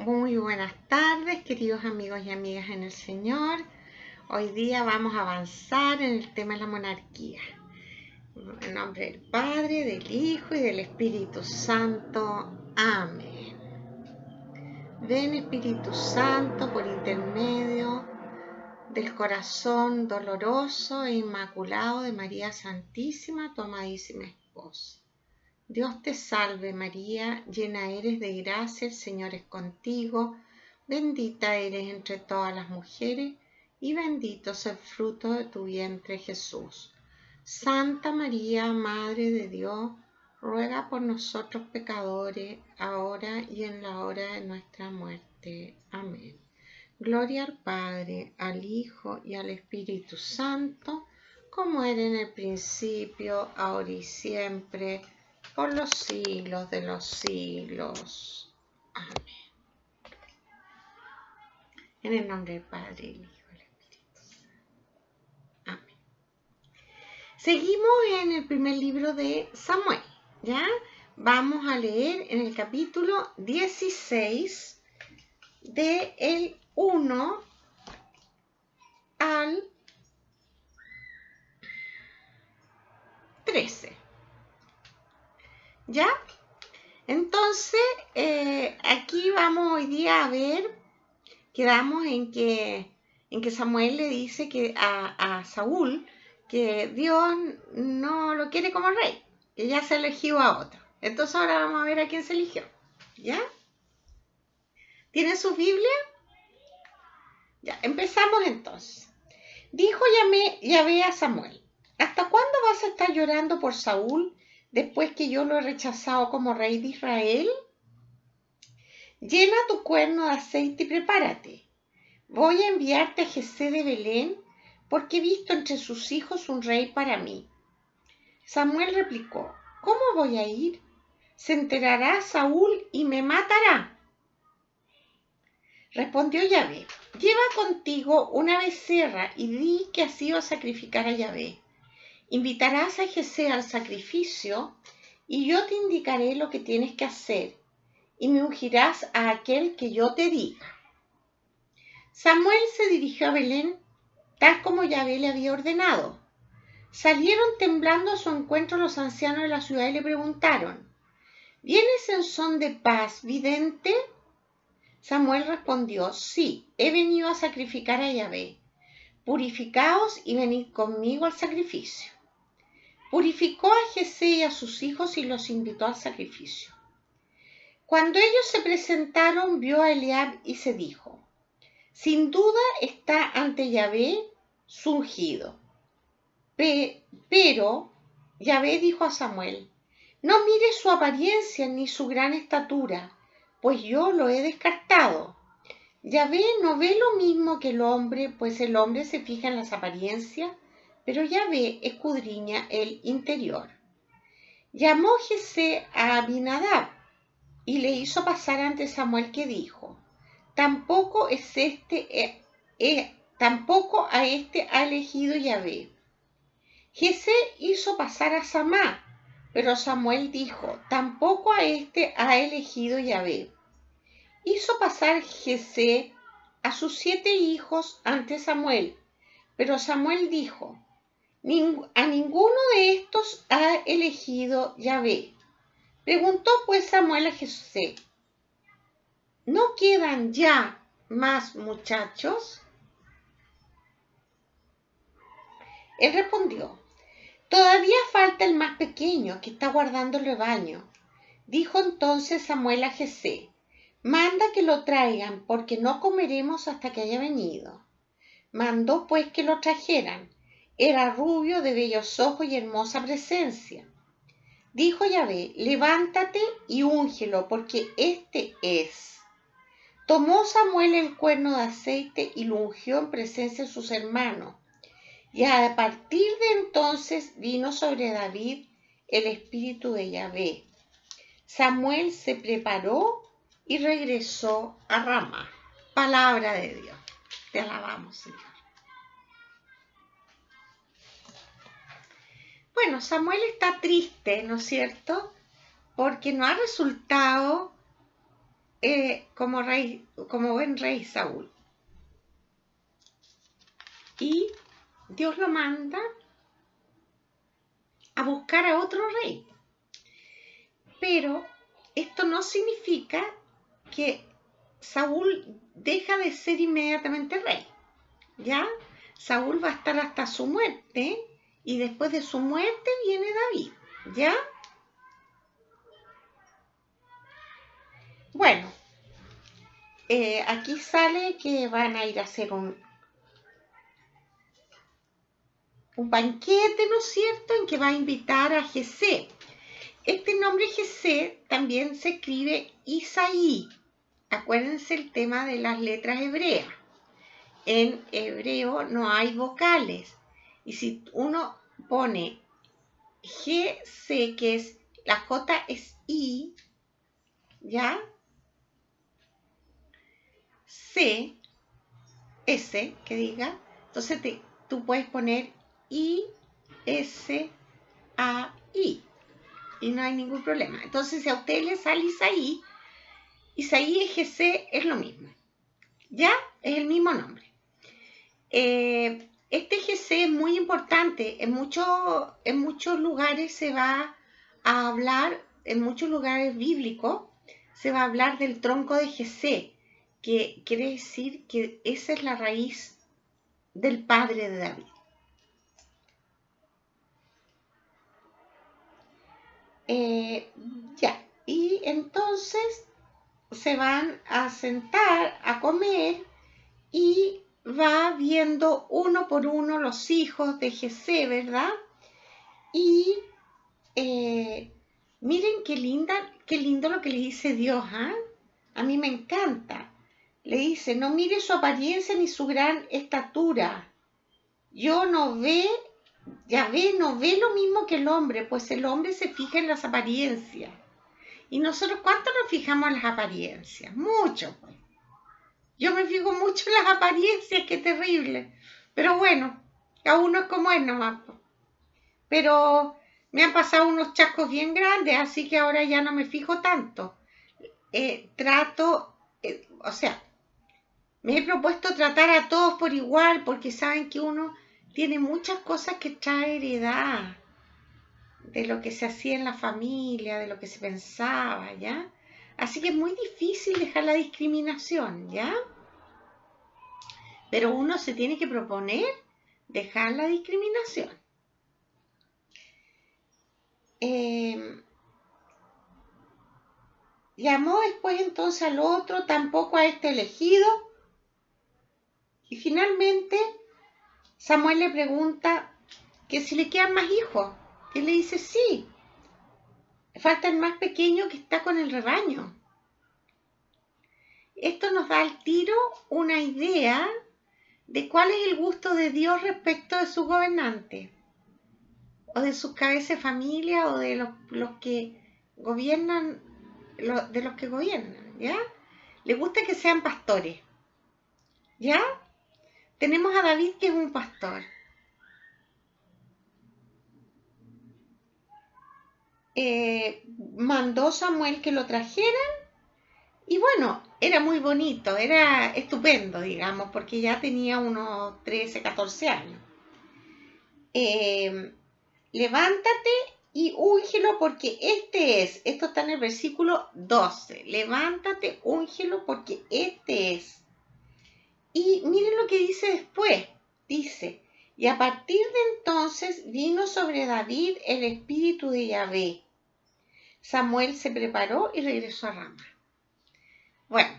Muy buenas tardes, queridos amigos y amigas en el Señor. Hoy día vamos a avanzar en el tema de la monarquía. En nombre del Padre, del Hijo y del Espíritu Santo. Amén. Ven, Espíritu Santo, por intermedio del corazón doloroso e inmaculado de María Santísima, tu amadísima esposa. Dios te salve María, llena eres de gracia, el Señor es contigo, bendita eres entre todas las mujeres y bendito es el fruto de tu vientre Jesús. Santa María, Madre de Dios, ruega por nosotros pecadores, ahora y en la hora de nuestra muerte. Amén. Gloria al Padre, al Hijo y al Espíritu Santo, como era en el principio, ahora y siempre, por los siglos de los siglos. Amén. En el nombre del Padre, el Hijo y el Espíritu Santo. Amén. Seguimos en el primer libro de Samuel, ¿ya? Vamos a leer en el capítulo 16 del 1 al 13. ¿Ya? Entonces, aquí vamos hoy día a ver, quedamos en que Samuel le dice que a Saúl que Dios no lo quiere como rey, que ya se eligió a otro. Entonces ahora vamos a ver a quién se eligió. ¿Ya? ¿Tienen su Biblia? Ya, empezamos entonces. Dijo Yahvé a Samuel: ¿hasta cuándo vas a estar llorando por Saúl después que yo lo he rechazado como rey de Israel? Llena tu cuerno de aceite y prepárate. Voy a enviarte a Jesé de Belén, porque he visto entre sus hijos un rey para mí. Samuel replicó: ¿cómo voy a ir? Se enterará Saúl y me matará. Respondió Yahvé: lleva contigo una becerra y di que has ido a sacrificar a Yahvé. Invitarás a Jesé al sacrificio y yo te indicaré lo que tienes que hacer y me ungirás a aquel que yo te diga. Samuel se dirigió a Belén, tal como Yahvé le había ordenado. Salieron temblando a su encuentro los ancianos de la ciudad y le preguntaron: ¿vienes en son de paz, vidente? Samuel respondió: sí, he venido a sacrificar a Yahvé. Purificaos y venid conmigo al sacrificio. Purificó a Jesé y a sus hijos y los invitó al sacrificio. Cuando ellos se presentaron, vio a Eliab y se dijo: sin duda está ante Yahvé su ungido. Pero Yahvé dijo a Samuel: no mires su apariencia ni su gran estatura, pues yo lo he descartado. Yahvé no ve lo mismo que el hombre, pues el hombre se fija en las apariencias, pero Yahvé escudriña el interior. Llamó Jesé a Abinadab y le hizo pasar ante Samuel, que dijo: tampoco a este ha elegido Yahvé. Jesé hizo pasar a Samá, pero Samuel dijo: tampoco a este ha elegido Yahvé. Hizo pasar Jesé a sus 7 hijos ante Samuel, pero Samuel dijo: a ninguno de estos ha elegido Yahvé. Preguntó pues Samuel a Jesé: ¿no quedan ya más muchachos? Él respondió: todavía falta el más pequeño, que está guardando el rebaño. Dijo entonces Samuel a Jesé: manda que lo traigan, porque no comeremos hasta que haya venido. Mandó pues que lo trajeran. Era rubio, de bellos ojos y hermosa presencia. Dijo Yahvé: levántate y úngelo, porque este es. Tomó Samuel el cuerno de aceite y lo ungió en presencia de sus hermanos. Y a partir de entonces vino sobre David el espíritu de Yahvé. Samuel se preparó y regresó a Ramá. Palabra de Dios. Te alabamos, Señor. Bueno, Samuel está triste, ¿no es cierto? Porque no ha resultado como buen rey Saúl. Y Dios lo manda a buscar a otro rey. Pero esto no significa que Saúl deja de ser inmediatamente rey, ¿ya? Saúl va a estar hasta su muerte y después de su muerte viene David, ¿ya? Bueno, aquí sale que van a ir a hacer un banquete, ¿no es cierto?, en que va a invitar a Jesé. Este nombre Jesé también se escribe Isaí. Acuérdense el tema de las letras hebreas. En hebreo no hay vocales. Y si uno pone GC, que es la J es I, ¿ya? C, S, que diga. Entonces tú puedes poner I, S, A, I. Y no hay ningún problema. Entonces, si a usted le sale Isaí, Isaí y GC es lo mismo. ¿Ya? Es el mismo nombre. Este GC es muy importante. En muchos lugares se va a hablar, en muchos lugares bíblicos, se va a hablar del tronco de Jesé, que quiere decir que esa es la raíz del padre de David. Ya, y entonces se van a sentar a comer y va viendo uno por uno los hijos de Jesé, ¿verdad? Y miren qué lindo lo que le dice Dios, ¿ah? A mí me encanta. Le dice, no mire su apariencia ni su gran estatura. No ve lo mismo que el hombre, pues el hombre se fija en las apariencias. Y nosotros, ¿cuánto nos fijamos en las apariencias? Mucho, pues. Yo me fijo mucho en las apariencias, qué terrible. Pero bueno, cada uno es como es nomás. Pero me han pasado unos chascos bien grandes, así que ahora ya no me fijo tanto. Me he propuesto tratar a todos por igual, porque saben que uno tiene muchas cosas que trae heredad de lo que se hacía en la familia, de lo que se pensaba, ¿ya? Así que es muy difícil dejar la discriminación, ¿ya? Pero uno se tiene que proponer dejar la discriminación. Llamó después entonces al otro, tampoco a este elegido. Y finalmente Samuel le pregunta que si le quedan más hijos. Y le dice sí. Falta el más pequeño que está con el rebaño. Esto nos da al tiro una idea de cuál es el gusto de Dios respecto de sus gobernantes, o de sus cabezas de familia, o de los que gobiernan, de los que gobiernan, ¿ya? Le gusta que sean pastores, ¿ya? Tenemos a David, que es un pastor. Mandó Samuel que lo trajeran, y bueno, era muy bonito, era estupendo, digamos, porque ya tenía unos 13, 14 años. Levántate y úngelo porque esto está en el versículo 12, levántate, úngelo porque este es. Y miren lo que dice después, dice, y a partir de entonces vino sobre David el espíritu de Yahvé. Samuel se preparó y regresó a Rama. Bueno,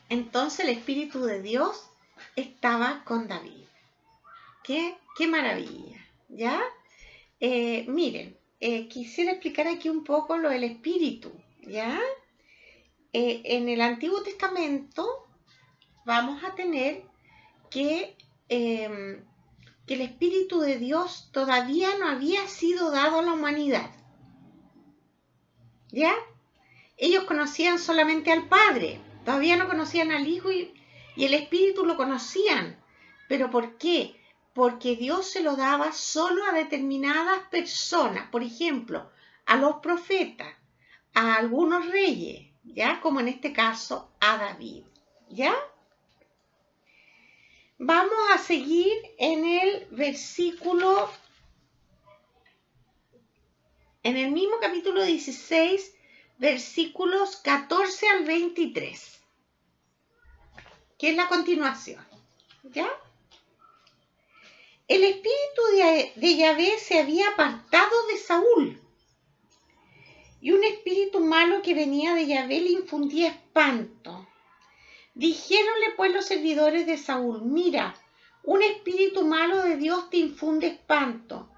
entonces el espíritu de Dios estaba con David. ¡Qué maravilla! ¿Ya? Miren, quisiera explicar aquí un poco lo del espíritu, ¿ya? En el Antiguo Testamento vamos a tener que el Espíritu de Dios todavía no había sido dado a la humanidad, ¿ya? Ellos conocían solamente al Padre, todavía no conocían al Hijo y el Espíritu lo conocían. ¿Pero por qué? Porque Dios se lo daba solo a determinadas personas, por ejemplo, a los profetas, a algunos reyes, ¿ya? Como en este caso a David, ¿ya? Vamos a seguir en el versículo, en el mismo capítulo 16, versículos 14 al 23, que es la continuación, ¿ya? El espíritu de Yahvé se había apartado de Saúl, y un espíritu malo que venía de Yahvé le infundía espanto. Dijéronle pues los servidores de Saúl: mira, un espíritu malo de Dios te infunde espanto.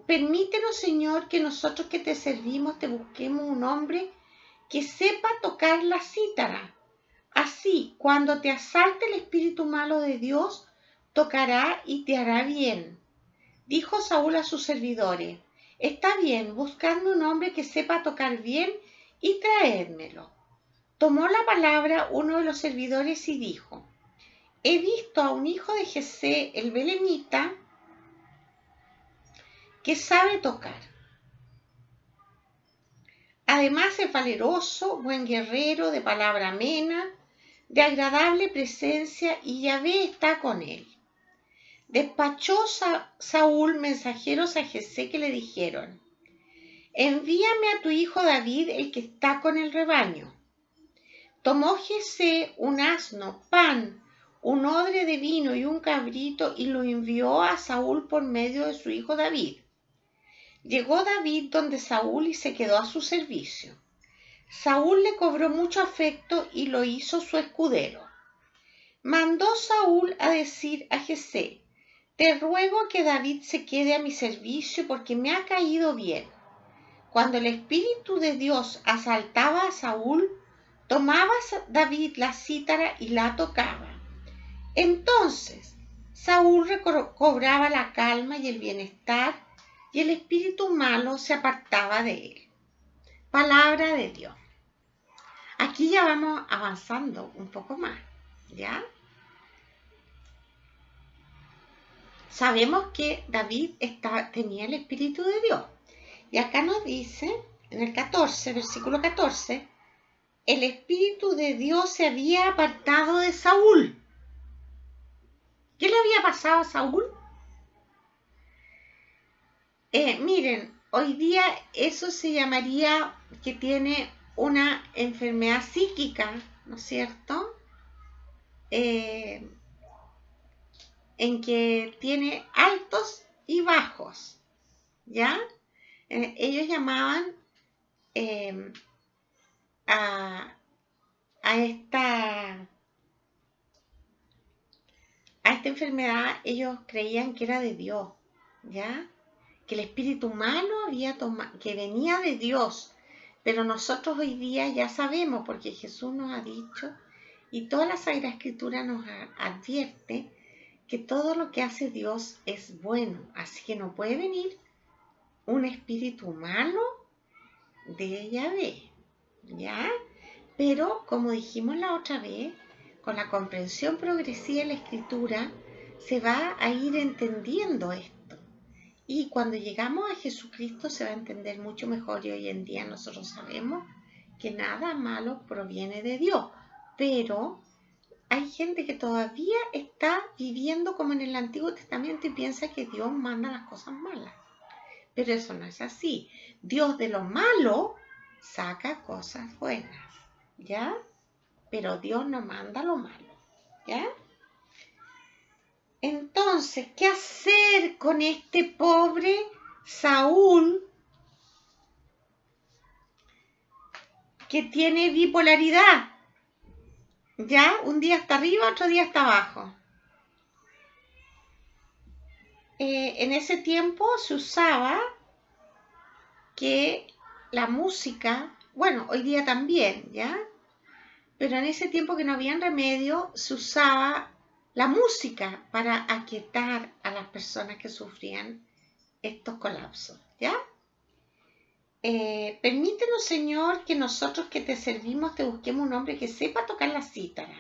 Permítenos, Señor, que nosotros que te servimos te busquemos un hombre que sepa tocar la cítara. Así, cuando te asalte el espíritu malo de Dios, tocará y te hará bien. Dijo Saúl a sus servidores: está bien, buscadme un hombre que sepa tocar bien y traédmelo. Tomó la palabra uno de los servidores y dijo: he visto a un hijo de Jesé el belemita que sabe tocar. Además es valeroso, buen guerrero, de palabra amena, de agradable presencia, y Yahvé está con él. Despachó Saúl mensajeros a Jesé que le dijeron: envíame a tu hijo David, el que está con el rebaño. Tomó Jesé un asno, pan, un odre de vino y un cabrito, y lo envió a Saúl por medio de su hijo David. Llegó David donde Saúl y se quedó a su servicio. Saúl le cobró mucho afecto y lo hizo su escudero. Mandó Saúl a decir a Jesé: te ruego que David se quede a mi servicio porque me ha caído bien. Cuando el Espíritu de Dios asaltaba a Saúl, tomaba David la cítara y la tocaba. Entonces Saúl recobraba la calma y el bienestar, y el espíritu malo se apartaba de él. Palabra de Dios. Aquí ya vamos avanzando un poco más, ¿ya? Sabemos que David tenía el Espíritu de Dios. Y acá nos dice, en el 14, versículo 14, el Espíritu de Dios se había apartado de Saúl. ¿Qué le había pasado a Saúl? Miren, hoy día eso se llamaría que tiene una enfermedad psíquica, ¿no es cierto? En que tiene altos y bajos, ¿ya? Ellos llamaban a esta enfermedad, ellos creían que era de Dios, ¿ya? Que el espíritu malo que venía de Dios. Pero nosotros hoy día ya sabemos, porque Jesús nos ha dicho, y toda la Sagrada Escritura nos advierte, que todo lo que hace Dios es bueno. Así que no puede venir un espíritu malo de Yahvé, ¿ya? Pero, como dijimos la otra vez, con la comprensión progresiva de la Escritura, se va a ir entendiendo esto. Y cuando llegamos a Jesucristo se va a entender mucho mejor, y hoy en día nosotros sabemos que nada malo proviene de Dios. Pero hay gente que todavía está viviendo como en el Antiguo Testamento y piensa que Dios manda las cosas malas. Pero eso no es así. Dios de lo malo saca cosas buenas, ¿ya? Pero Dios no manda lo malo, ¿ya? Entonces, ¿qué hacer con este pobre Saúl que tiene bipolaridad? ¿Ya? Un día está arriba, otro día está abajo. En ese tiempo se usaba que la música, bueno, hoy día también, ¿ya? Pero en ese tiempo que no había remedio, se usaba la música para aquietar a las personas que sufrían estos colapsos, ¿ya? Permítenos, Señor, que nosotros que te servimos te busquemos un hombre que sepa tocar la cítara.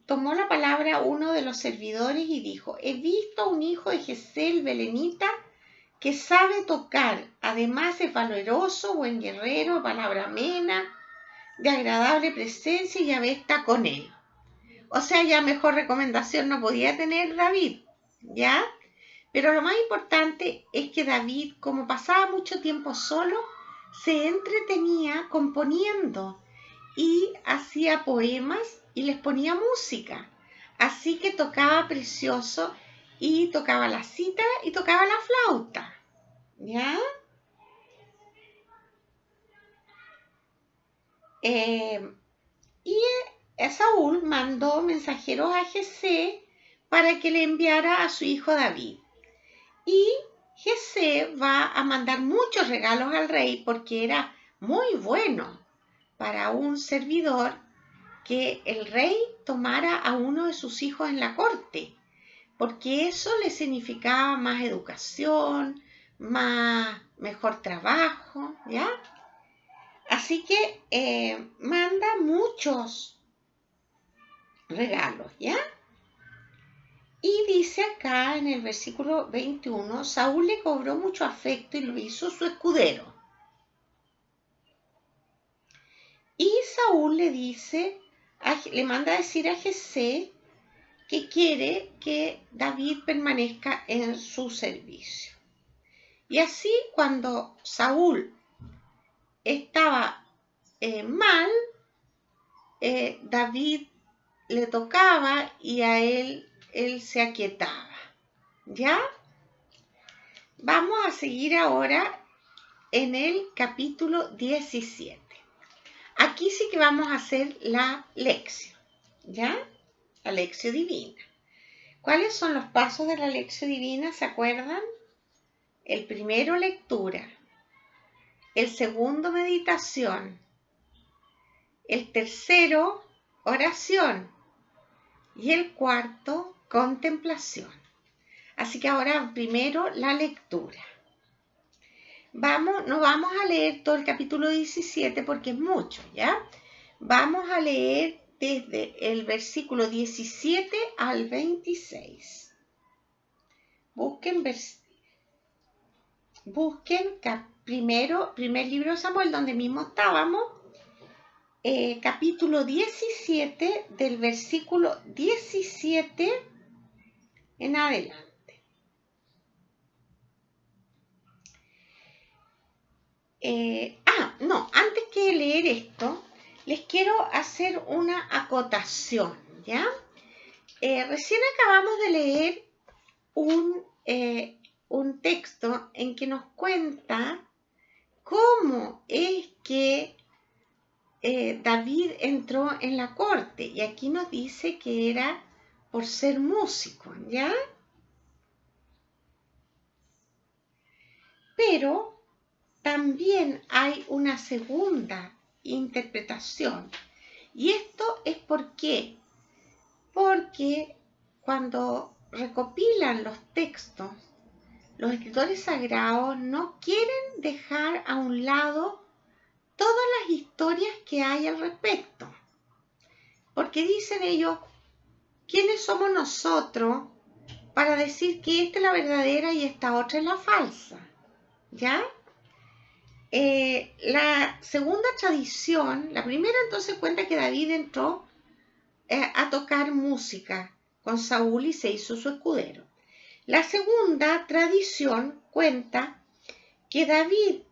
Tomó la palabra uno de los servidores y dijo: he visto a un hijo de Jesé el belemita que sabe tocar. Además es valeroso, buen guerrero, palabra amena, de agradable presencia y Yahvé está con él. O sea, ya mejor recomendación no podía tener David, ¿ya? Pero lo más importante es que David, como pasaba mucho tiempo solo, se entretenía componiendo y hacía poemas y les ponía música. Así que tocaba precioso y tocaba la cítara y tocaba la flauta, ¿ya? Y Saúl mandó mensajeros a Jesé para que le enviara a su hijo David. Y Jesé va a mandar muchos regalos al rey porque era muy bueno para un servidor que el rey tomara a uno de sus hijos en la corte, porque eso le significaba más educación, mejor trabajo, ¿ya? Así que manda muchos regalos, ¿ya? Y dice acá en el versículo 21, Saúl le cobró mucho afecto y lo hizo su escudero. Y Saúl le manda a decir a Jesé que quiere que David permanezca en su servicio. Y así cuando Saúl estaba mal, David le tocaba y a él se aquietaba. ¿Ya? Vamos a seguir ahora en el capítulo 17. Aquí sí que vamos a hacer la lección, ¿ya? La lección divina. ¿Cuáles son los pasos de la lección divina? ¿Se acuerdan? El primero, lectura. El segundo, meditación. El tercero, oración. Y el cuarto, contemplación. Así que ahora primero la lectura. No vamos a leer todo el capítulo 17 porque es mucho, ¿ya? Vamos a leer desde el versículo 17 al 26. Busquen primer libro de Samuel, donde mismo estábamos, capítulo 17, del versículo 17 en adelante. Antes que leer esto, les quiero hacer una acotación, ¿ya? Recién acabamos de leer un texto en que nos cuenta cómo es que David entró en la corte. Y aquí nos dice que era por ser músico, ¿ya? Pero también hay una segunda interpretación. ¿Y esto es por qué? Porque cuando recopilan los textos, los escritores sagrados no quieren dejar a un lado todas las historias que hay al respecto. Porque dicen ellos, ¿quiénes somos nosotros para decir que esta es la verdadera y esta otra es la falsa? ¿Ya? La segunda tradición, la primera entonces cuenta que David entró a tocar música con Saúl y se hizo su escudero. La segunda tradición cuenta que David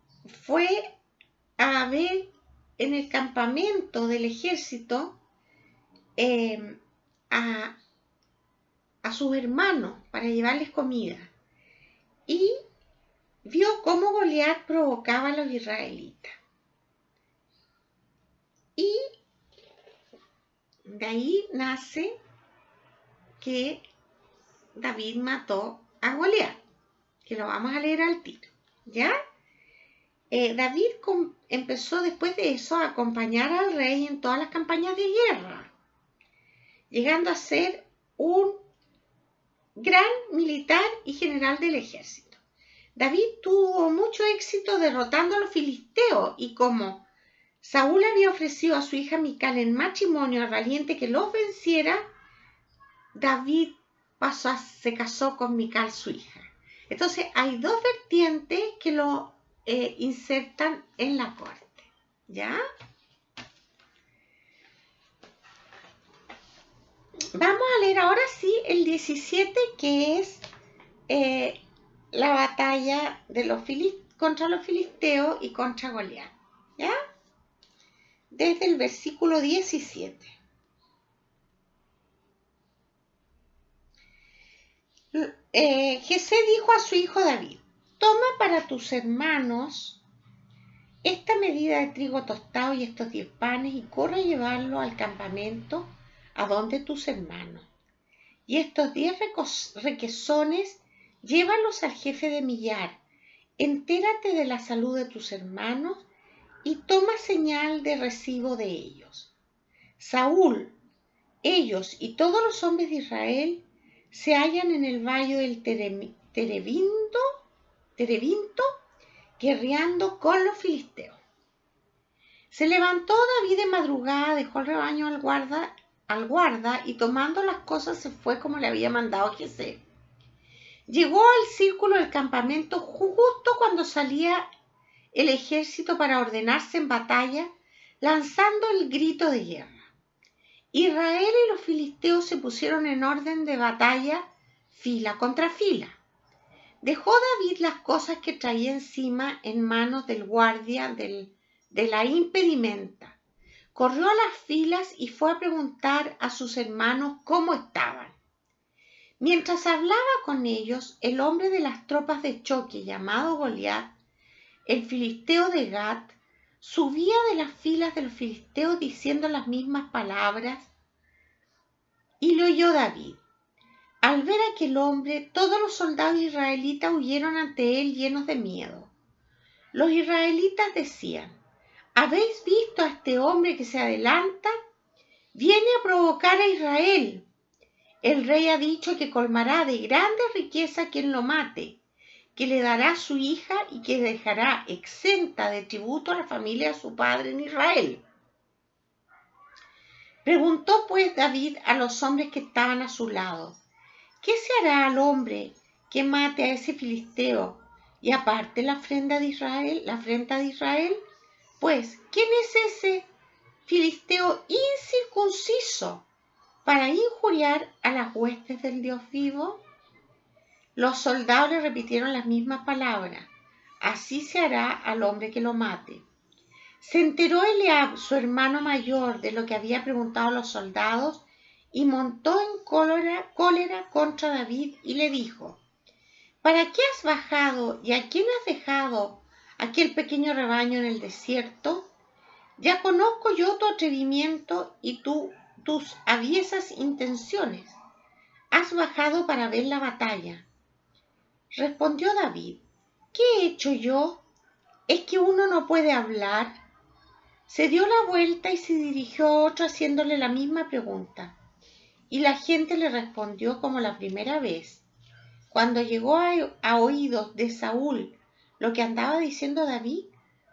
fue a ver en el campamento del ejército a sus hermanos para llevarles comida y vio cómo Goliat provocaba a los israelitas. Y de ahí nace que David mató a Goliat, que lo vamos a leer al tiro, ¿ya? David empezó después de eso a acompañar al rey en todas las campañas de guerra, llegando a ser un gran militar y general del ejército. David tuvo mucho éxito derrotando a los filisteos y como Saúl había ofrecido a su hija Mical en matrimonio al valiente que los venciera, David se casó con Mical, su hija. Entonces hay dos vertientes que lo insertan en la corte, ¿ya? Vamos a leer ahora sí el 17, que es la batalla de contra los filisteos y contra Goliat, ¿ya? Desde el versículo 17. Jesé dijo a su hijo David: toma para tus hermanos esta medida de trigo tostado y estos 10 panes, y corre a llevarlo al campamento a donde tus hermanos. Y estos 10 requesones, llévalos al jefe de millar. Entérate de la salud de tus hermanos y toma señal de recibo de ellos. Saúl, ellos y todos los hombres de Israel se hallan en el valle del Terebinto, guerreando con los filisteos. Se levantó David de madrugada, dejó el rebaño al guarda y tomando las cosas se fue como le había mandado Jesé. Llegó al círculo del campamento justo cuando salía el ejército para ordenarse en batalla, lanzando el grito de guerra. Israel y los filisteos se pusieron en orden de batalla, fila contra fila. Dejó David las cosas que traía encima en manos del guardia de la impedimenta. Corrió a las filas y fue a preguntar a sus hermanos cómo estaban. Mientras hablaba con ellos, el hombre de las tropas de choque llamado Goliat, el filisteo de Gat, subía de las filas de los filisteos diciendo las mismas palabras, y lo oyó David. Al ver a aquel hombre, todos los soldados israelitas huyeron ante él llenos de miedo. Los israelitas decían: ¿habéis visto a este hombre que se adelanta? Viene a provocar a Israel. El rey ha dicho que colmará de grande riqueza a quien lo mate, que le dará su hija y que dejará exenta de tributo a la familia de su padre en Israel. Preguntó pues David a los hombres que estaban a su lado: ¿qué se hará al hombre que mate a ese filisteo y aparte la afrenta de Israel? Pues, ¿quién es ese filisteo incircunciso para injuriar a las huestes del Dios vivo? Los soldados le repitieron las mismas palabras: así se hará al hombre que lo mate. Se enteró Eliab, su hermano mayor, de lo que había preguntado a los soldados, y montó en cólera contra David y le dijo: ¿para qué has bajado y a quién has dejado aquel pequeño rebaño en el desierto? Ya conozco yo tu atrevimiento y tus aviesas intenciones. Has bajado para ver la batalla. Respondió David: ¿qué he hecho yo? ¿Es que uno no puede hablar? Se dio la vuelta y se dirigió a otro haciéndole la misma pregunta. Y la gente le respondió como la primera vez. Cuando llegó a oídos de Saúl lo que andaba diciendo David,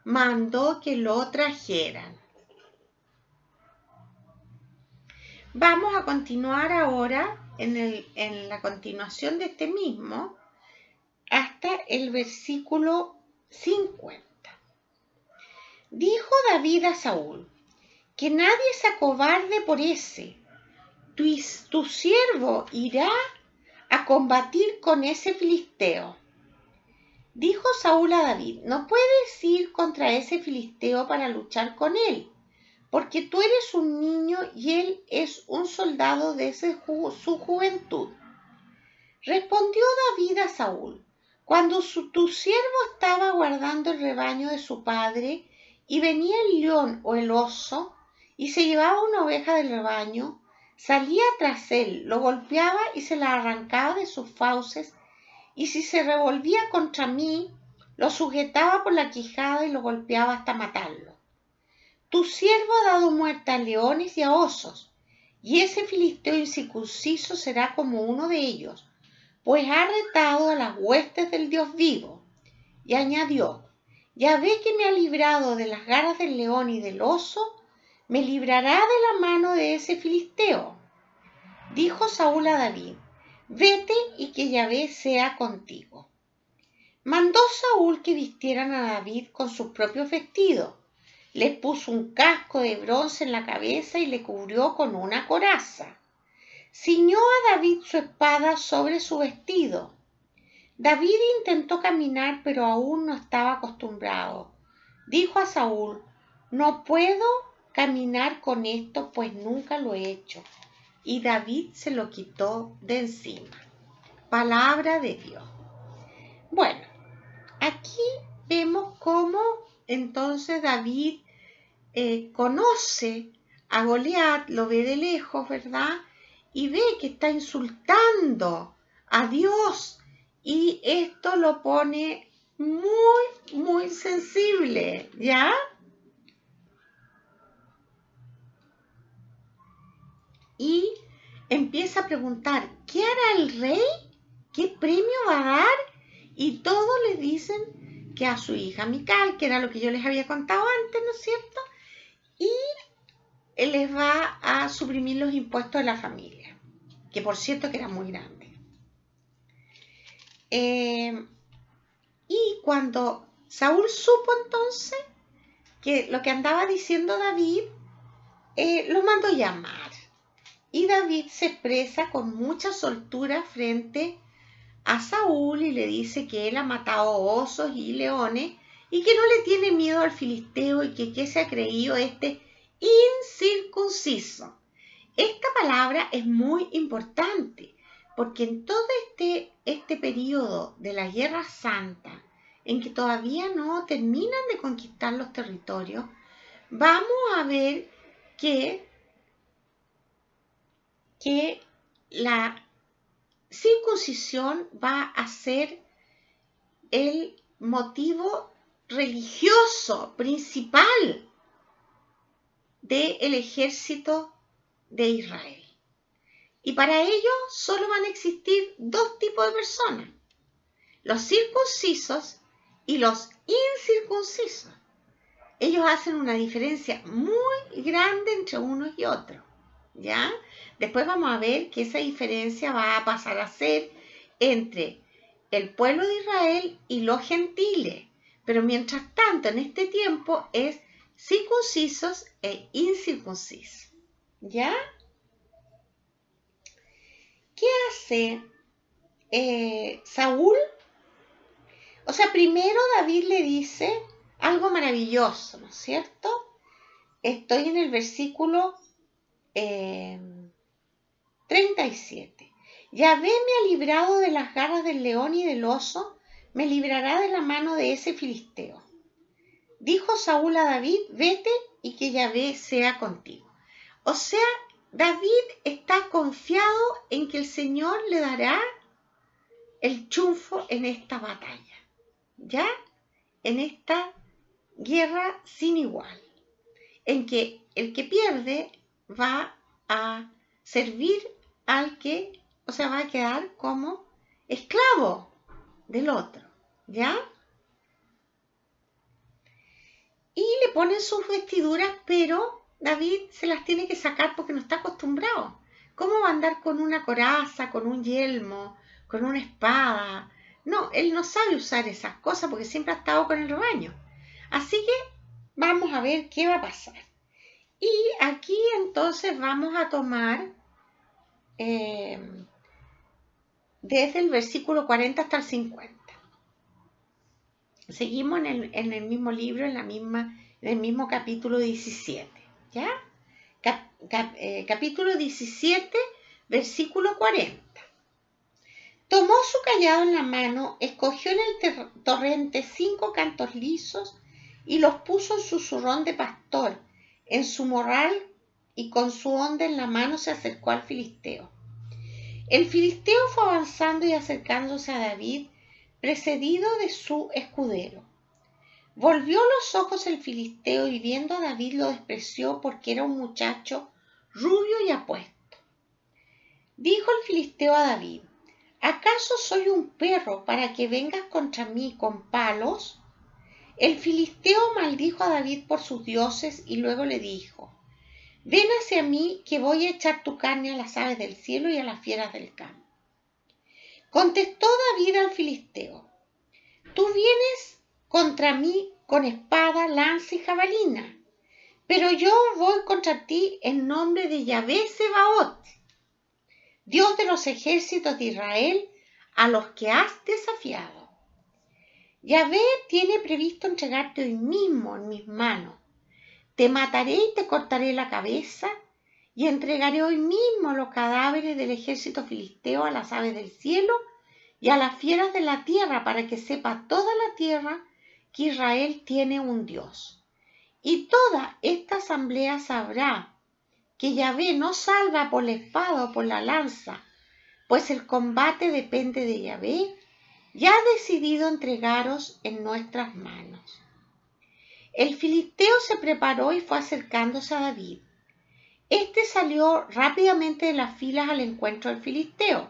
mandó que lo trajeran. Vamos a continuar ahora en la continuación de este mismo hasta el versículo 50. Dijo David a Saúl: que nadie se acobarde por ese. Tu siervo irá a combatir con ese filisteo. Dijo Saúl a David: no puedes ir contra ese filisteo para luchar con él, porque tú eres un niño y él es un soldado de su juventud. Respondió David a Saúl: cuando tu siervo estaba guardando el rebaño de su padre, y venía el león o el oso, y se llevaba una oveja del rebaño, salía tras él, lo golpeaba y se la arrancaba de sus fauces, y si se revolvía contra mí, lo sujetaba por la quijada y lo golpeaba hasta matarlo. Tu siervo ha dado muerte a leones y a osos, y ese filisteo incircunciso será como uno de ellos, pues ha retado a las huestes del Dios vivo. Y añadió: ya ve que me ha librado de las garras del león y del oso, me librará de la mano de ese filisteo. Dijo Saúl a David: vete y que Yahvé sea contigo. Mandó Saúl que vistieran a David con sus propios vestidos. Le puso un casco de bronce en la cabeza y le cubrió con una coraza. Ciñó a David su espada sobre su vestido. David intentó caminar, pero aún no estaba acostumbrado. Dijo a Saúl: no puedo caminar con esto, pues nunca lo he hecho. Y David se lo quitó de encima. Palabra de Dios. Bueno, aquí vemos cómo entonces David conoce a Goliat, lo ve de lejos, ¿verdad? Y ve que está insultando a Dios, y esto lo pone muy sensible, ¿ya? Y empieza a preguntar: ¿qué hará el rey? ¿Qué premio va a dar? Y todos le dicen que a su hija Mical, que era lo que yo les había contado antes, ¿no es cierto? Y él les va a suprimir los impuestos de la familia, que por cierto que era muy grande. Y cuando Saúl supo entonces que lo que andaba diciendo David, lo mandó llamar. Y David se expresa con mucha soltura frente a Saúl y le dice que él ha matado osos y leones y que no le tiene miedo al filisteo y que se ha creído este incircunciso. Esta palabra es muy importante porque en todo este periodo de la Guerra Santa, en que todavía no terminan de conquistar los territorios, vamos a ver que la circuncisión va a ser el motivo religioso principal del ejército de Israel. Y para ello solo van a existir dos tipos de personas: los circuncisos y los incircuncisos. Ellos hacen una diferencia muy grande entre unos y otros, ¿ya? Después vamos a ver que esa diferencia va a pasar a ser entre el pueblo de Israel y los gentiles. Pero mientras tanto, en este tiempo es circuncisos e incircuncisos, ¿ya? ¿Qué hace Saúl? O sea, primero David le dice algo maravilloso, ¿no es cierto? Estoy en el versículo 37. Yahvé me ha librado de las garras del león y del oso, me librará de la mano de ese filisteo. Dijo Saúl a David: vete y que Yahvé sea contigo. O sea, David está confiado en que el Señor le dará el triunfo en esta batalla, ¿ya? En esta guerra sin igual, en que el que pierde va a servir al que, o sea, va a quedar como esclavo del otro, ¿ya? Y le ponen sus vestiduras, pero David se las tiene que sacar porque no está acostumbrado. ¿Cómo va a andar con una coraza, con un yelmo, con una espada? No, él no sabe usar esas cosas porque siempre ha estado con el rebaño. Así que vamos a ver qué va a pasar. Y aquí entonces vamos a tomar desde el versículo 40 hasta el 50. Seguimos en el mismo libro, en el mismo capítulo 17, ¿ya? Capítulo 17, versículo 40. Tomó su callado en la mano, escogió en el torrente 5 cantos lisos y los puso en su zurrón de pastor, en su morral, y con su honda en la mano se acercó al filisteo. El filisteo fue avanzando y acercándose a David, precedido de su escudero. Volvió los ojos el filisteo y viendo a David lo despreció porque era un muchacho rubio y apuesto. Dijo el filisteo a David: ¿acaso soy un perro para que vengas contra mí con palos? El filisteo maldijo a David por sus dioses y luego le dijo: ven hacia mí que voy a echar tu carne a las aves del cielo y a las fieras del campo. Contestó David al filisteo: Tú vienes contra mí con espada, lanza y jabalina, pero yo voy contra ti en nombre de Yahvé Sebaot, Dios de los ejércitos de Israel, a los que has desafiado. Yahvé tiene previsto entregarte hoy mismo en mis manos. Te mataré y te cortaré la cabeza, y entregaré hoy mismo los cadáveres del ejército filisteo a las aves del cielo y a las fieras de la tierra, para que sepa toda la tierra que Israel tiene un Dios. Y toda esta asamblea sabrá que Yahvé no salva por la espada o por la lanza, pues el combate depende de Yahvé, y ha decidido entregaros en nuestras manos. El filisteo se preparó y fue acercándose a David. Este salió rápidamente de las filas al encuentro del filisteo.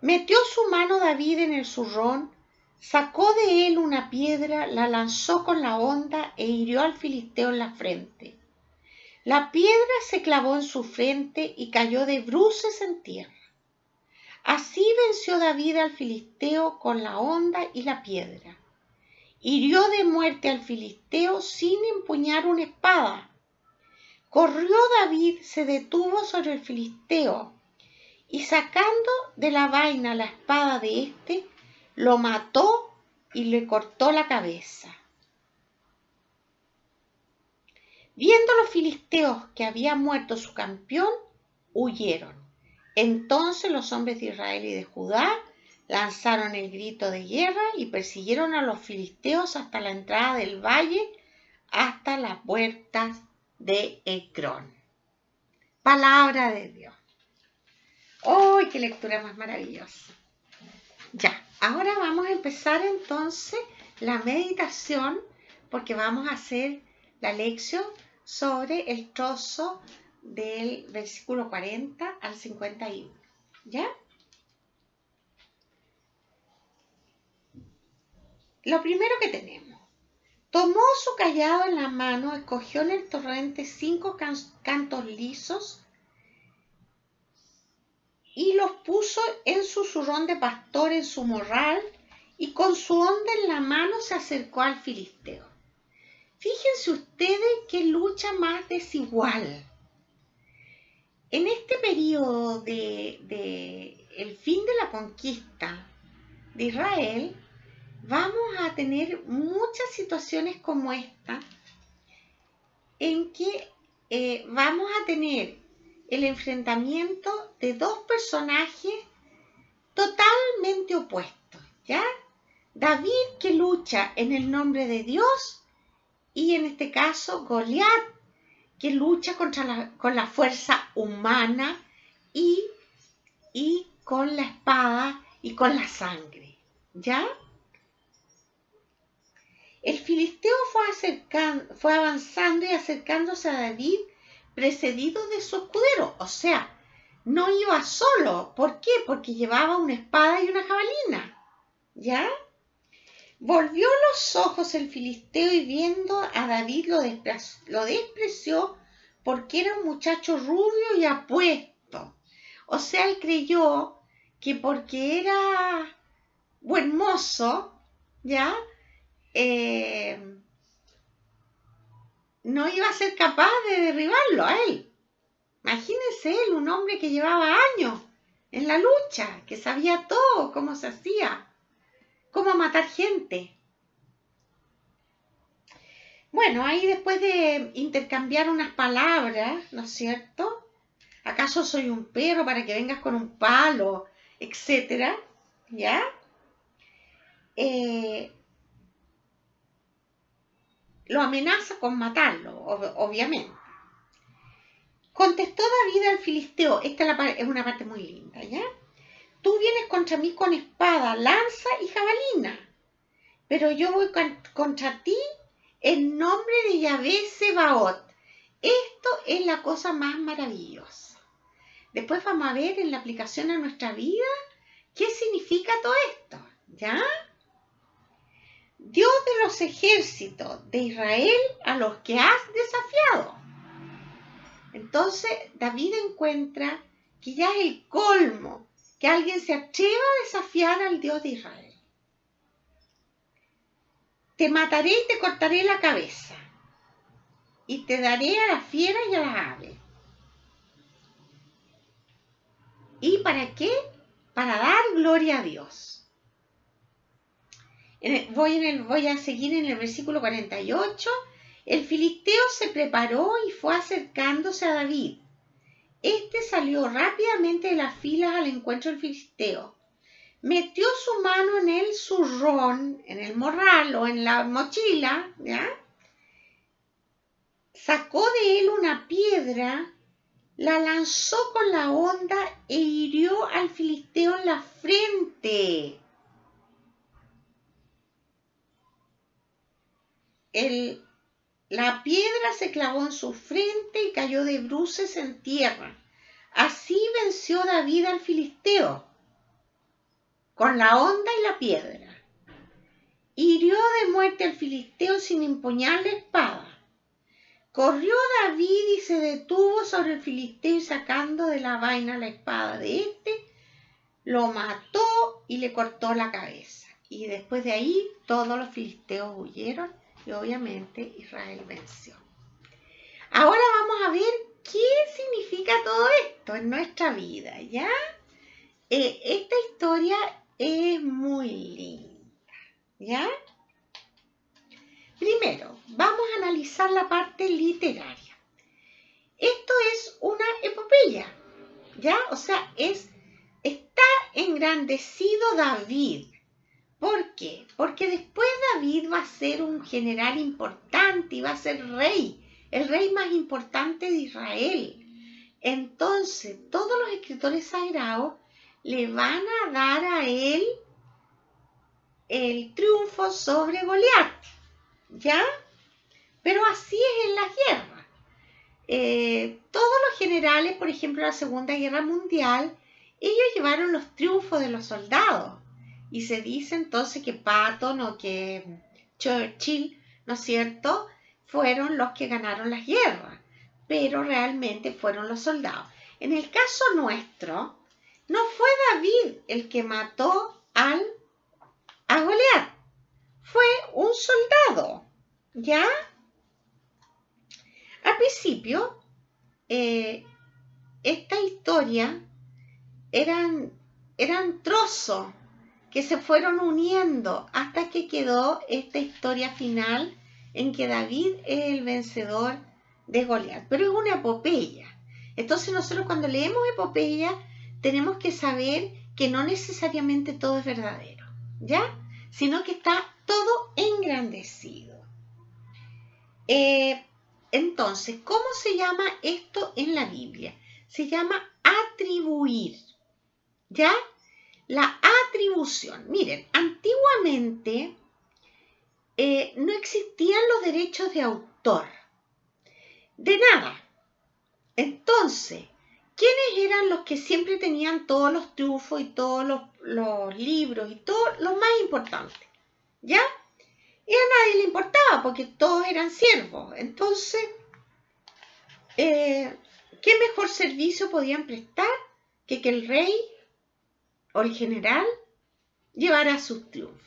Metió su mano David en el zurrón, sacó de él una piedra, la lanzó con la honda e hirió al filisteo en la frente. La piedra se clavó en su frente y cayó de bruces en tierra. Así venció David al filisteo con la honda y la piedra. Hirió de muerte al filisteo sin empuñar una espada. Corrió David, se detuvo sobre el filisteo y sacando de la vaina la espada de éste, lo mató y le cortó la cabeza. Viendo los filisteos que había muerto su campeón, huyeron. Entonces los hombres de Israel y de Judá lanzaron el grito de guerra y persiguieron a los filisteos hasta la entrada del valle, hasta las puertas de Ecrón. Palabra de Dios. ¡Oh, qué lectura más maravillosa! Ya, ahora vamos a empezar entonces la meditación, porque vamos a hacer la lección sobre el trozo del versículo 40 al 51. ¿Ya? Lo primero que tenemos. Tomó su cayado en la mano, escogió en el torrente 5 cantos lisos y los puso en su zurrón de pastor en su morral, y con su honda en la mano se acercó al filisteo. Fíjense ustedes qué lucha más desigual. En este periodo de el fin de la conquista de Israel, vamos a tener muchas situaciones como esta, en que vamos a tener el enfrentamiento de dos personajes totalmente opuestos, ¿ya? David, que lucha en el nombre de Dios, y en este caso Goliat, que lucha con la fuerza humana y con la espada y con la sangre, ¿ya? El filisteo fue avanzando y acercándose a David, precedido de su escudero. O sea, no iba solo. ¿Por qué? Porque llevaba una espada y una jabalina, ¿ya? Volvió los ojos el filisteo y viendo a David lo despreció, porque era un muchacho rubio y apuesto. O sea, él creyó que porque era buen mozo, ¿ya? No iba a ser capaz de derribarlo a él. Imagínense él, un hombre que llevaba años en la lucha, que sabía todo, cómo se hacía, cómo matar gente. Bueno, ahí después de intercambiar unas palabras, ¿no es cierto? ¿Acaso soy un perro para que vengas con un palo, etcétera? ¿Ya? Lo amenaza con matarlo, obviamente. Contestó David al filisteo, esta es una parte muy linda, ¿ya? Tú vienes contra mí con espada, lanza y jabalina, pero yo voy contra ti en nombre de Yahvé Sebaot. Esto es la cosa más maravillosa. Después vamos a ver en la aplicación a nuestra vida qué significa todo esto, ¿ya? Dios de los ejércitos de Israel, a los que has desafiado. Entonces David encuentra que ya es el colmo que alguien se atreva a desafiar al Dios de Israel. te mataré y te cortaré la cabeza, y te daré a las fieras y a las aves. ¿Y para qué? Para dar gloria a Dios. Voy a seguir en el versículo 48. El filisteo se preparó y fue acercándose a David. Este salió rápidamente de las filas al encuentro del filisteo. Metió su mano en el zurrón, en el morral o en la mochila, ¿ya? Sacó de él una piedra, la lanzó con la honda e hirió al filisteo en la frente. La piedra se clavó en su frente y cayó de bruces en tierra. Así venció David al filisteo, con la honda y la piedra. Hirió de muerte al filisteo sin empuñar la espada. Corrió David y se detuvo sobre el filisteo y sacando de la vaina la espada de éste, lo mató y le cortó la cabeza. Y después de ahí todos los filisteos huyeron y obviamente Israel venció. Ahora vamos a ver qué significa todo esto en nuestra vida, ¿ya? Esta historia es muy linda, ¿ya? Primero, vamos a analizar la parte literaria. Esto es una epopeya, ¿ya? O sea, está engrandecido David. ¿Por qué? Porque después David va a ser un general importante y va a ser rey, el rey más importante de Israel. Entonces, todos los escritores sagrados le van a dar a él el triunfo sobre Goliat, ¿ya? Pero así es en la guerra. Todos los generales, por ejemplo, en la Segunda Guerra Mundial, ellos llevaron los triunfos de los soldados. Y se dice entonces que Patton o que Churchill, ¿no es cierto?, fueron los que ganaron las guerras, pero realmente fueron los soldados. En el caso nuestro, no fue David el que mató a Goliat, fue un soldado, ¿ya? Al principio, esta historia eran trozos que se fueron uniendo hasta que quedó esta historia final en que David es el vencedor de Goliat. Pero es una epopeya. Entonces nosotros cuando leemos epopeya tenemos que saber que no necesariamente todo es verdadero, ¿ya? Sino que está todo engrandecido. Entonces, ¿cómo se llama esto en la Biblia? Se llama atribuir, ¿ya? La atribución. Miren, antiguamente no existían los derechos de autor. De nada. Entonces, ¿quiénes eran los que siempre tenían todos los triunfos y todos los libros y todo lo más importante? ¿Ya? Y a nadie le importaba porque todos eran siervos. Entonces, ¿qué mejor servicio podían prestar que el rey o el general llevara sus triunfos?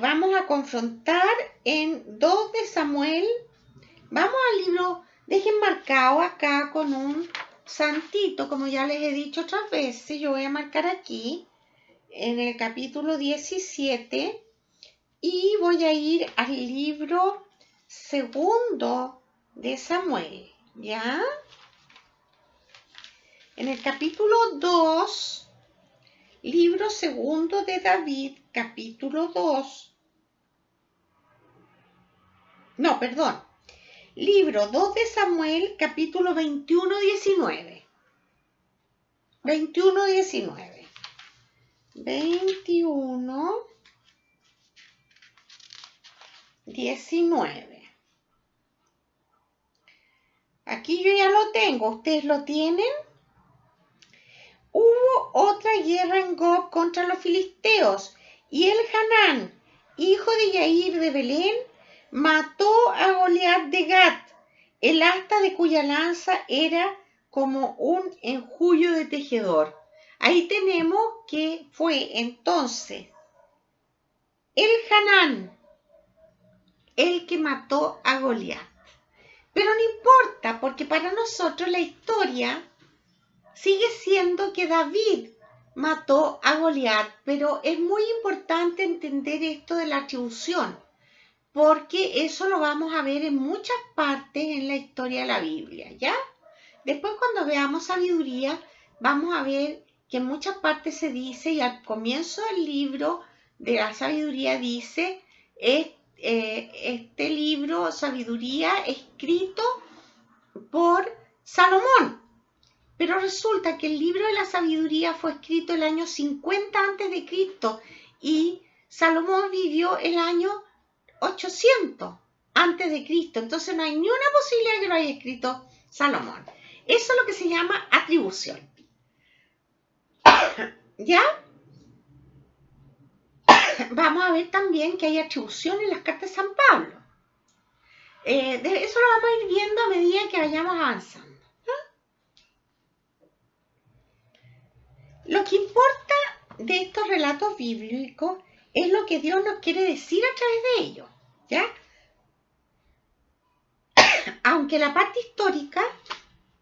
Vamos a confrontar en 2 de Samuel. Vamos al libro, dejen marcado acá con un santito, como ya les he dicho otras veces. Yo voy a marcar aquí en el capítulo 17 y voy a ir al libro 2 de Samuel, ¿ya? En el capítulo 2, libro 2 de David, capítulo 2. No, perdón. Libro 2 de Samuel, capítulo 21-19. 21-19. 21-19. Aquí yo ya lo tengo. ¿Ustedes lo tienen? Hubo otra guerra en Gob contra los filisteos, y Elhanán, hijo de Yair de Belén, mató a Goliat de Gat, el asta de cuya lanza era como un enjullo de tejedor. Ahí tenemos que fue entonces Elhanán, el que mató a Goliat. Pero no importa, porque para nosotros la historia sigue siendo que David mató a Goliat, pero es muy importante entender esto de la atribución, porque eso lo vamos a ver en muchas partes en la historia de la Biblia, ¿ya? Después cuando veamos sabiduría, vamos a ver que en muchas partes se dice, y al comienzo del libro de la sabiduría dice, este libro, sabiduría, escrito por Salomón. Pero resulta que el libro de la sabiduría fue escrito el año 50 a.C. y Salomón vivió el año 800 a.C. Entonces no hay ni una posibilidad que lo haya escrito Salomón. Eso es lo que se llama atribución. ¿Ya? Vamos a ver también que hay atribución en las cartas de San Pablo. Eso lo vamos a ir viendo a medida que vayamos avanzando. Lo que importa de estos relatos bíblicos es lo que Dios nos quiere decir a través de ellos, ¿ya? Aunque la parte histórica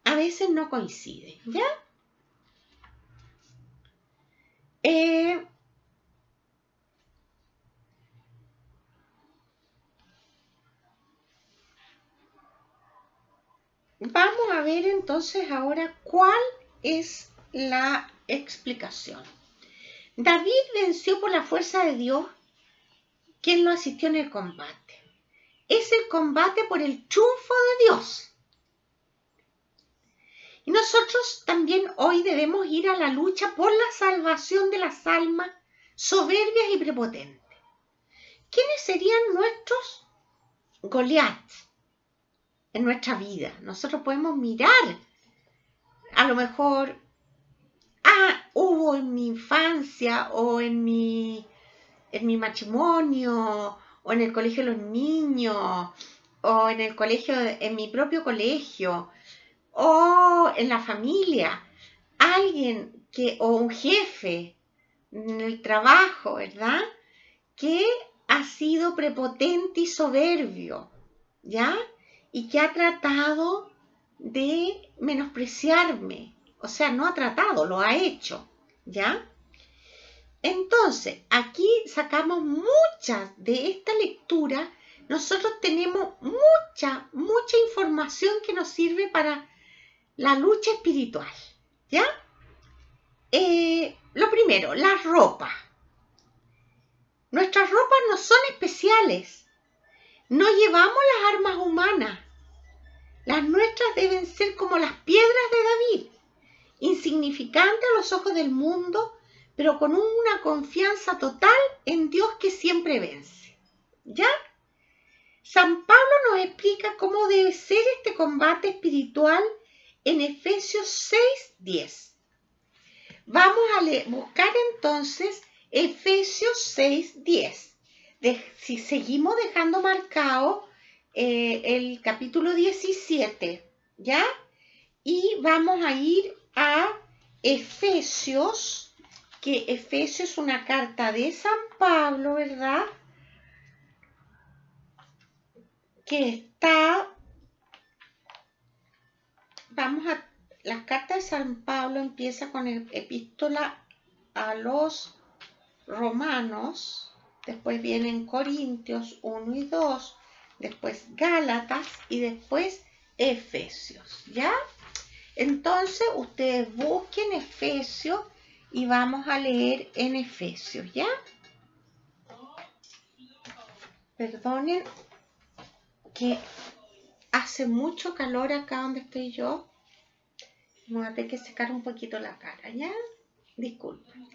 a veces no coincide, ¿ya? Vamos a ver entonces ahora cuál es la explicación. David venció por la fuerza de Dios, quien lo asistió en el combate. Es el combate por el triunfo de Dios. Y nosotros también hoy debemos ir a la lucha por la salvación de las almas soberbias y prepotentes. ¿Quiénes serían nuestros Goliat en nuestra vida? Nosotros podemos mirar, a lo mejor, hubo en mi infancia o en mi matrimonio o en el colegio de los niños o en el colegio, en mi propio colegio o en la familia, alguien o un jefe en el trabajo, ¿verdad? Que ha sido prepotente y soberbio, ¿ya? Y que ha tratado de menospreciarme. O sea, no ha tratado, lo ha hecho, ¿ya? Entonces, aquí sacamos muchas de esta lectura. Nosotros tenemos mucha información que nos sirve para la lucha espiritual, ¿ya? Lo primero, la ropa. Nuestras ropas no son especiales. No llevamos las armas humanas. Las nuestras deben ser como las piedras de David, insignificantes a los ojos del mundo, pero con una confianza total en Dios que siempre vence. ¿Ya? San Pablo nos explica cómo debe ser este combate espiritual en Efesios 6:10. Vamos a buscar entonces Efesios 6:10. Si seguimos dejando marcado el capítulo 17, ¿ya? Y vamos a ir a Efesios, que Efesios es una carta de San Pablo, ¿verdad? Que está, la carta de San Pablo empieza con el epístola a los Romanos, después vienen Corintios 1 y 2, después Gálatas y después Efesios, ¿ya? Entonces ustedes busquen Efesios y vamos a leer en Efesios, ¿ya? Perdonen que hace mucho calor acá donde estoy yo. Vamos a tener que secar un poquito la cara, ¿ya? Disculpen.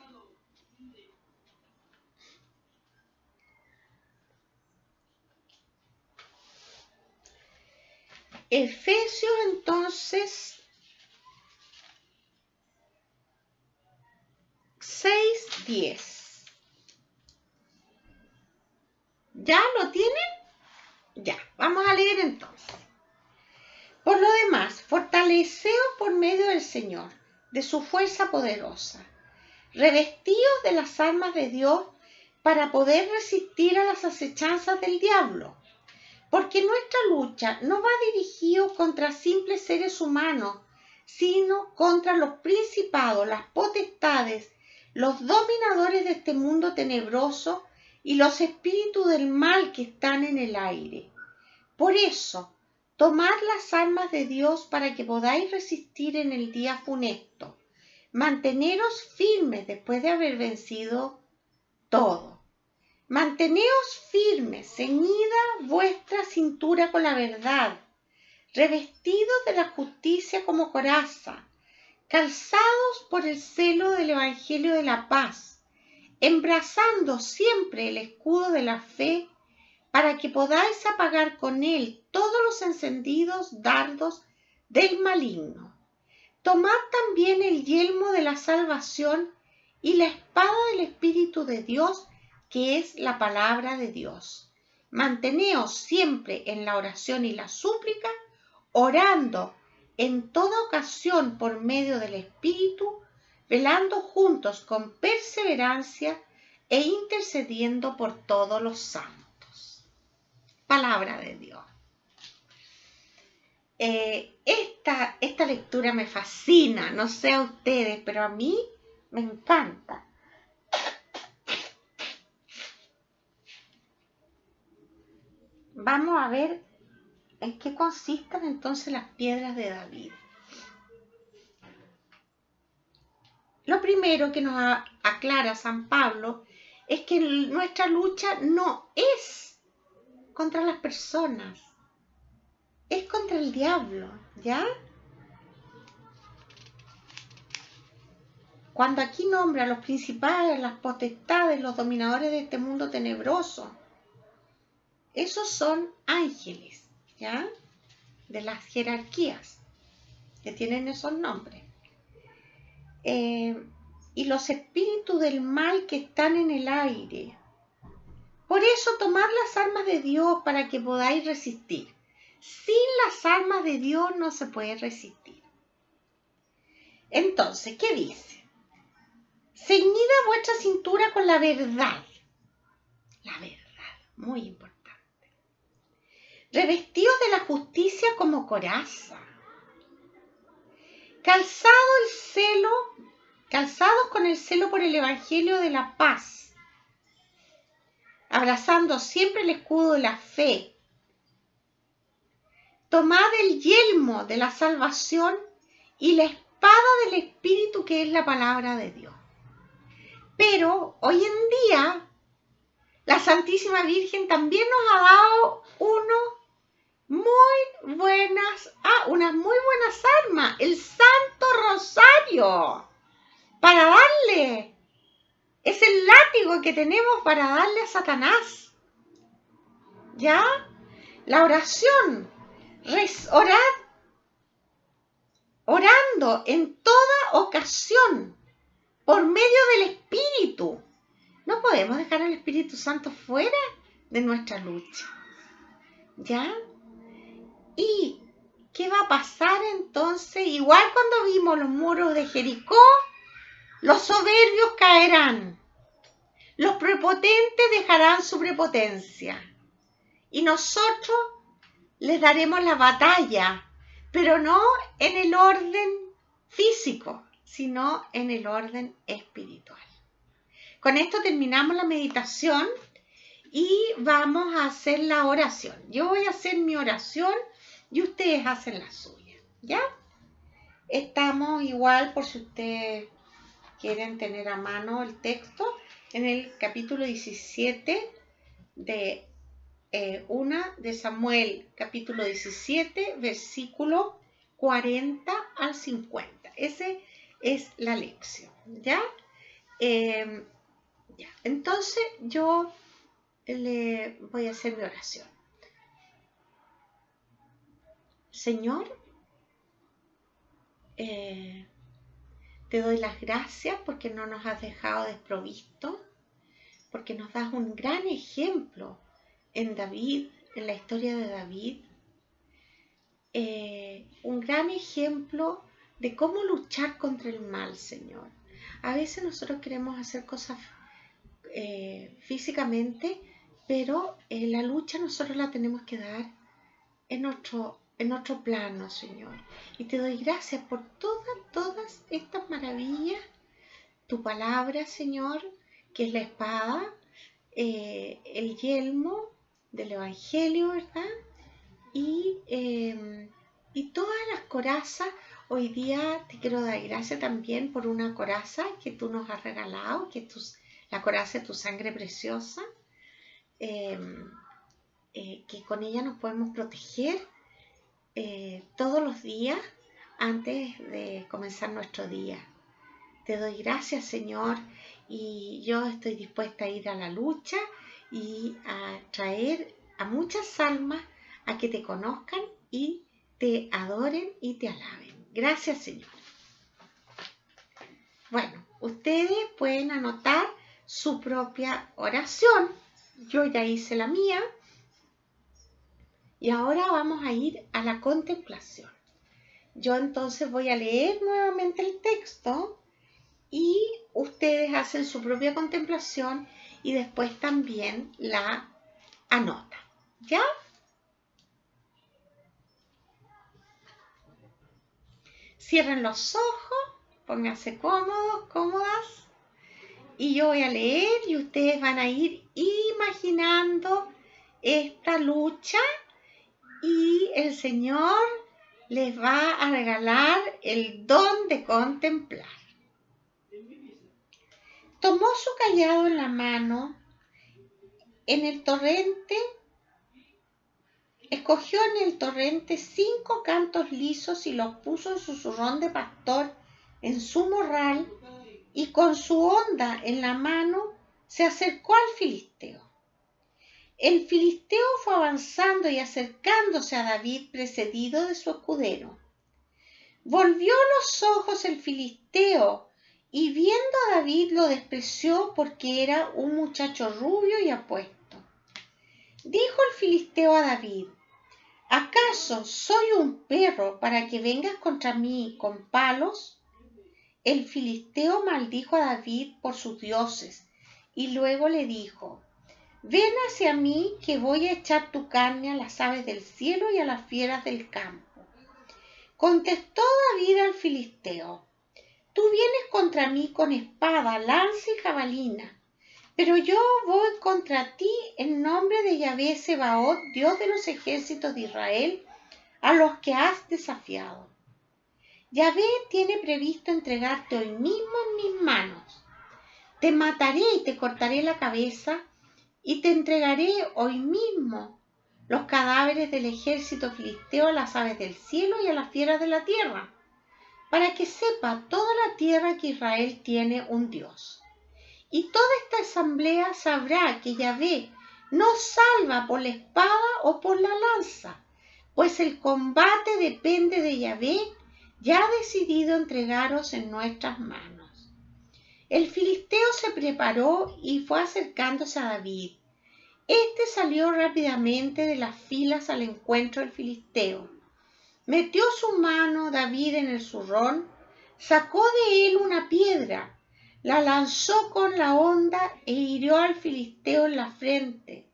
Efesios entonces 6:10. ¿Ya lo tienen? Ya, vamos a leer entonces. Por lo demás, fortaleceos por medio del Señor, de su fuerza poderosa. Revestíos de las armas de Dios para poder resistir a las acechanzas del diablo. Porque nuestra lucha no va dirigido contra simples seres humanos, sino contra los principados, las potestades, los dominadores de este mundo tenebroso y los espíritus del mal que están en el aire. Por eso, tomad las armas de Dios para que podáis resistir en el día funesto. Manteneros firmes después de haber vencido todo. Manteneos firmes, ceñida vuestra cintura con la verdad, revestidos de la justicia como coraza, calzados por el celo del evangelio de la paz, embrazando siempre el escudo de la fe, para que podáis apagar con él todos los encendidos dardos del maligno. Tomad también el yelmo de la salvación y la espada del Espíritu de Dios, que es la palabra de Dios. Manteneos siempre en la oración y la súplica, orando en toda ocasión por medio del Espíritu, velando juntos con perseverancia e intercediendo por todos los santos. Palabra de Dios. Esta lectura me fascina, no sé a ustedes, pero a mí me encanta. Vamos a ver en qué consisten entonces las piedras de David. Lo primero que nos aclara San Pablo es que nuestra lucha no es contra las personas, es contra el diablo, ¿ya? Cuando aquí nombra a los principales, las potestades, los dominadores de este mundo tenebroso, esos son ángeles, ¿ya? De las jerarquías que tienen esos nombres. Y los espíritus del mal que están en el aire. Por eso tomad las armas de Dios para que podáis resistir. Sin las armas de Dios no se puede resistir. Entonces, ¿qué dice? Ceñida vuestra cintura con la verdad. La verdad, muy importante. Revestidos de la justicia como coraza. Calzados con el celo por el evangelio de la paz. Abrazando siempre el escudo de la fe. Tomad el yelmo de la salvación y la espada del Espíritu, que es la palabra de Dios. Pero hoy en día la Santísima Virgen también nos ha dado unas muy buenas armas, el Santo Rosario, para darle, es el látigo que tenemos para darle a Satanás, ¿ya? La oración, orando en toda ocasión, por medio del Espíritu. No podemos dejar al Espíritu Santo fuera de nuestra lucha, ¿ya? ¿Y qué va a pasar entonces? Igual cuando vimos los muros de Jericó, los soberbios caerán, los prepotentes dejarán su prepotencia, y nosotros les daremos la batalla, pero no en el orden físico, sino en el orden espiritual. Con esto terminamos la meditación y vamos a hacer la oración. Yo voy a hacer mi oración y ustedes hacen la suya, ¿ya? Estamos igual, por si ustedes quieren tener a mano el texto, en el capítulo 17 de 1 de Samuel, capítulo 17, versículo 40 al 50. Esa es la lección, ¿ya? Ya. Entonces yo le voy a hacer mi oración. Señor, te doy las gracias porque no nos has dejado desprovistos, porque nos das un gran ejemplo en David, en la historia de David, un gran ejemplo de cómo luchar contra el mal, Señor. A veces nosotros queremos hacer cosas físicamente, pero la lucha nosotros la tenemos que dar en otro plano, Señor. Y te doy gracias por todas estas maravillas, tu palabra, Señor, que es la espada, el yelmo del Evangelio, ¿verdad? Y todas las corazas. Hoy día te quiero dar gracias también por una coraza que tú nos has regalado, que es la coraza de tu sangre preciosa, que con ella nos podemos proteger todos los días antes de comenzar nuestro día. Te doy gracias, Señor, y yo estoy dispuesta a ir a la lucha y a traer a muchas almas a que te conozcan y te adoren y te alaben. Gracias, Señor. Bueno, ustedes pueden anotar su propia oración. Yo ya hice la mía. Y ahora vamos a ir a la contemplación. Yo entonces voy a leer nuevamente el texto y ustedes hacen su propia contemplación y después también la anotan. ¿Ya? Cierren los ojos, pónganse cómodos, cómodas. Y yo voy a leer y ustedes van a ir imaginando esta lucha y el Señor les va a regalar el don de contemplar. Tomó su cayado en la mano, en el torrente, escogió en el torrente 5 cantos lisos y los puso en su zurrón de pastor en su morral, y con su honda en la mano se acercó al filisteo. El filisteo fue avanzando y acercándose a David precedido de su escudero. Volvió los ojos el filisteo y viendo a David lo despreció porque era un muchacho rubio y apuesto. Dijo el filisteo a David: ¿acaso soy un perro para que vengas contra mí con palos? El filisteo maldijo a David por sus dioses y luego le dijo: ven hacia mí que voy a echar tu carne a las aves del cielo y a las fieras del campo. Contestó David al filisteo: tú vienes contra mí con espada, lanza y jabalina, pero yo voy contra ti en nombre de Yahvé Sebaot, Dios de los ejércitos de Israel, a los que has desafiado. Yahvé tiene previsto entregarte hoy mismo en mis manos. Te mataré y te cortaré la cabeza, y te entregaré hoy mismo los cadáveres del ejército filisteo a las aves del cielo y a las fieras de la tierra, para que sepa toda la tierra que Israel tiene un Dios. Y toda esta asamblea sabrá que Yahvé no salva por la espada o por la lanza, pues el combate depende de Yahvé, ya ha decidido entregaros en nuestras manos. El filisteo se preparó y fue acercándose a David. Este salió rápidamente de las filas al encuentro del filisteo. Metió su mano David en el zurrón, sacó de él una piedra, la lanzó con la honda e hirió al filisteo en la frente.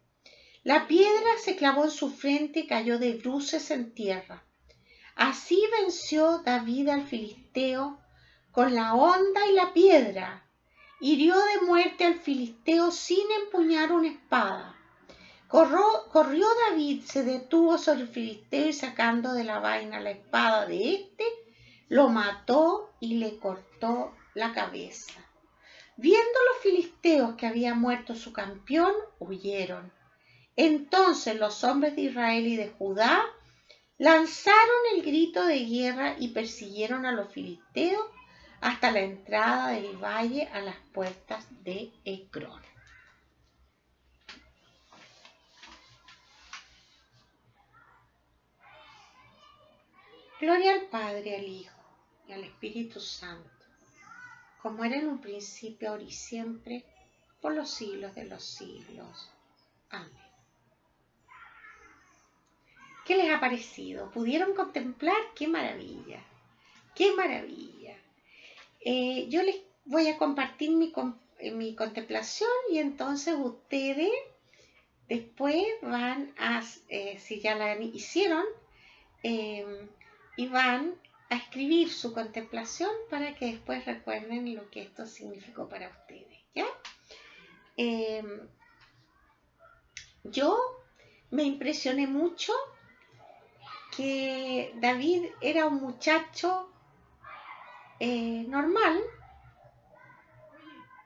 La piedra se clavó en su frente y cayó de bruces en tierra. Así venció David al filisteo con la honda y la piedra. Hirió de muerte al filisteo sin empuñar una espada. Corrió David, se detuvo sobre el filisteo y sacando de la vaina la espada de éste, lo mató y le cortó la cabeza. Viendo los filisteos que había muerto su campeón, huyeron. Entonces los hombres de Israel y de Judá lanzaron el grito de guerra y persiguieron a los filisteos hasta la entrada del valle a las puertas de Ecrón. Gloria al Padre, al Hijo y al Espíritu Santo, como era en un principio, ahora y siempre, por los siglos de los siglos. Amén. ¿Qué les ha parecido? ¿Pudieron contemplar? ¡Qué maravilla! ¡Qué maravilla! Yo les voy a compartir mi contemplación y entonces ustedes después van a, si ya la hicieron, y van a escribir su contemplación para que después recuerden lo que esto significó para ustedes, ¿ya? Yo me impresioné mucho que David era un muchacho normal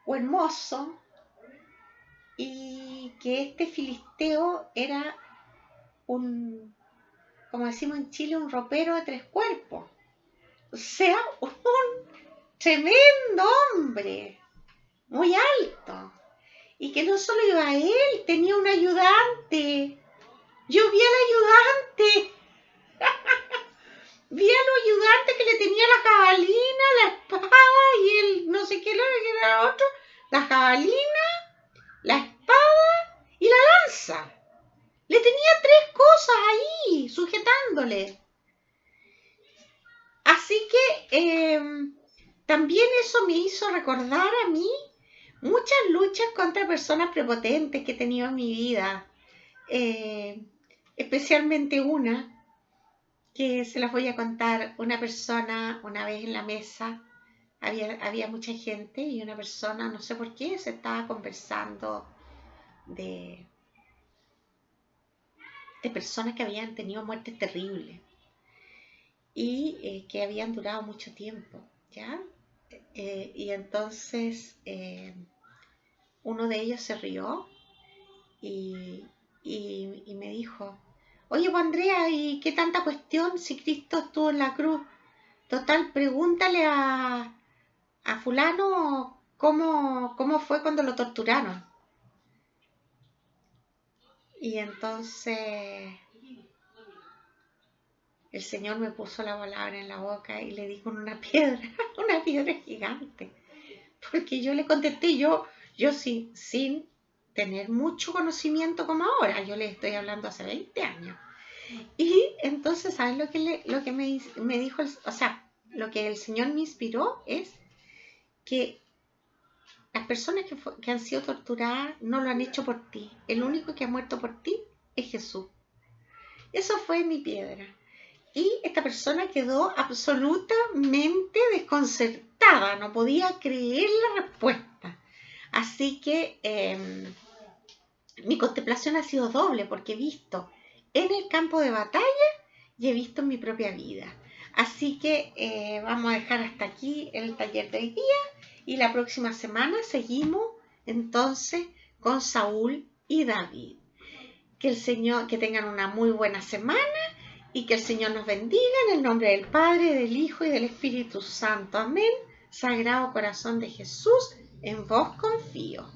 o hermoso y que este filisteo era un, como decimos en Chile, un ropero de 3 cuerpos. O sea, un tremendo hombre, muy alto. Y que no solo iba él, tenía un ayudante. Yo vi al ayudante. Vi al ayudante que le tenía la jabalina, la espada y el no sé qué era otro. La jabalina, la espada y la lanza. Le tenía 3 cosas ahí, sujetándole. Así que también eso me hizo recordar a mí muchas luchas contra personas prepotentes que he tenido en mi vida. Especialmente una que se las voy a contar. Una persona, una vez en la mesa, había mucha gente y una persona, no sé por qué, se estaba conversando de personas que habían tenido muertes terribles y que habían durado mucho tiempo, ¿ya? Y entonces uno de ellos se rió y me dijo, oye, pues Andrea, ¿y qué tanta cuestión si Cristo estuvo en la cruz? Total, pregúntale a fulano cómo fue cuando lo torturaron. Y entonces el Señor me puso la palabra en la boca y le di con una piedra gigante. Porque yo le contesté, yo sin tener mucho conocimiento como ahora, yo le estoy hablando hace 20 años. Y entonces, ¿sabes lo que me dijo? O sea, lo que el Señor me inspiró es que las personas que han sido torturadas no lo han hecho por ti. El único que ha muerto por ti es Jesús. Eso fue mi piedra. Y esta persona quedó absolutamente desconcertada, no podía creer la respuesta. Así que mi contemplación ha sido doble porque he visto en el campo de batalla y he visto en mi propia vida. Así que vamos a dejar hasta aquí el taller de hoy día y la próxima semana seguimos entonces con Saúl y David. Que el Señor, que tengan una muy buena semana y que el Señor nos bendiga en el nombre del Padre, del Hijo y del Espíritu Santo. Amén. Sagrado corazón de Jesús, en vos confío.